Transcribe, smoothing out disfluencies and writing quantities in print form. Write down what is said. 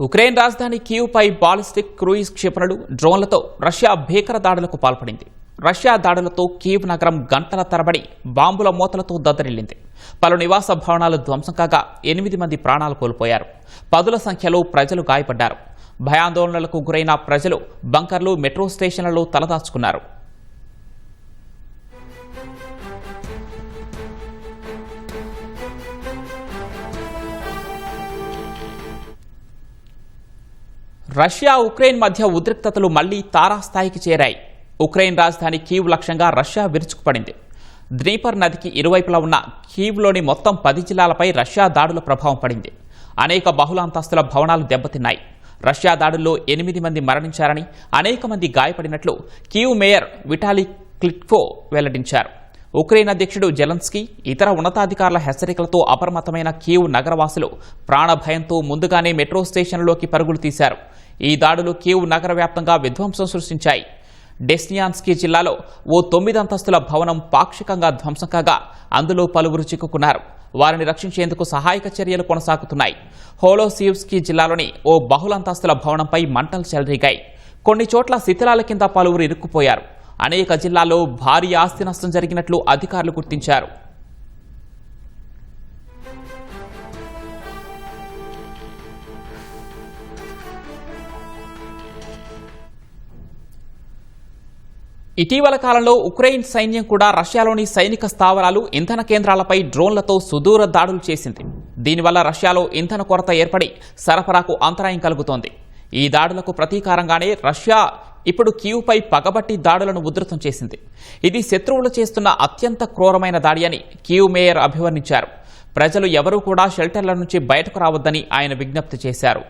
Ukraine రాజధాని కీవ్పై ballistic cruise క్షిపణులు డ్రోన్లతో రష్యా భీకర దాడులకు పాల్పడింది. రష్యా దాడులతో కీవ్ నగరం గంటల తరబడి బాంబుల మూతలతో దద్దరిల్లింది. పలు నివాస భవనాలు ధ్వంసం కాగా 8 మంది ప్రాణాలు కోల్పోయారు. పదుల సంఖ్యలో ప్రజలు గాయపడ్డారు. భయాందోళనలకు గురైన ప్రజలు బంకర్లు, మెట్రో స్టేషన్లలో తలదాచుకున్నారు. రష్యా ఉక్రెయిన్ మధ్య ఉద్రిక్తతలు మళ్లీ తారాస్థాయికి చేరాయి. ఉక్రెయిన్ రాజధాని కీవ్ లక్ష్యంగా రష్యా విరుచుకుపడింది. ద్నీపర్ నదికి ఇరువైపులా ఉన్న కీవ్లోని మొత్తం 10 జిల్లాలపై రష్యా దాడుల ప్రభావం పడింది. అనేక బహుళాంతస్తుల భవనాలు దెబ్బతిన్నాయి. రష్యా దాడుల్లో 8 మంది మరణించారని, అనేక మంది గాయపడినట్లు కీవ్ మేయర్ విటాలీ క్లిట్కో వెల్లడించారు. ఉక్రెయిన్ అధ్యక్షుడు జెలెన్స్కీ, ఇతర ఉన్నతాధికారుల హెచ్చరికలతో అప్రమత్తమైన కీవ్ నగరవాసులు ప్రాణభయంతో ముందుగానే మెట్రో స్టేషన్లోకి పరుగులు తీశారు. ఈ దాడులు కీవ్ నగర వ్యాప్తంగా విధ్వంసం సృష్టించాయి. డెస్నియాన్స్కీ జిల్లాలో ఓ 9 అంతస్తుల భవనం పాక్షికంగా ధ్వంసం కాగా అందులో పలువురు చిక్కుకున్నారు. వారిని రక్షించేందుకు సహాయక చర్యలు కొనసాగుతున్నాయి. హోలోసివ్స్కీ జిల్లాలోని ఓ బహుళంతస్తుల భవనంపై మంటలు చెలరేగాయి. కొన్ని చోట్ల శిథిలాల కింద పలువురు ఇరుక్కుపోయారు. అనేక జిల్లాల్లో భారీ ఆస్తి నష్టం జరిగినట్లు అధికారులు గుర్తించారు. ఇటీవల కాలంలో ఉక్రెయిన్ సైన్యం కూడా రష్యాలోని సైనిక స్థావరాలు, ఇంధన కేంద్రాలపై డ్రోన్లతో సుదూర దాడులు చేసింది. దీనివల్ల రష్యాలో ఇంధన కొరత ఏర్పడి సరఫరాకు అంతరాయం కలుగుతోంది. ఈ దాడులకు ప్రతీకారంగానే రష్యా ఇప్పుడు కీవ్పై పగబట్టి దాడులను ఉధృతం చేసింది. ఇది శత్రువులు చేస్తున్న అత్యంత క్రూరమైన దాడి అని కీవ్ మేయర్ అభివర్ణించారు. ప్రజలు ఎవరూ కూడా షెల్టర్ల నుంచి బయటకు రావద్దని ఆయన విజ్ఞప్తి చేశారు.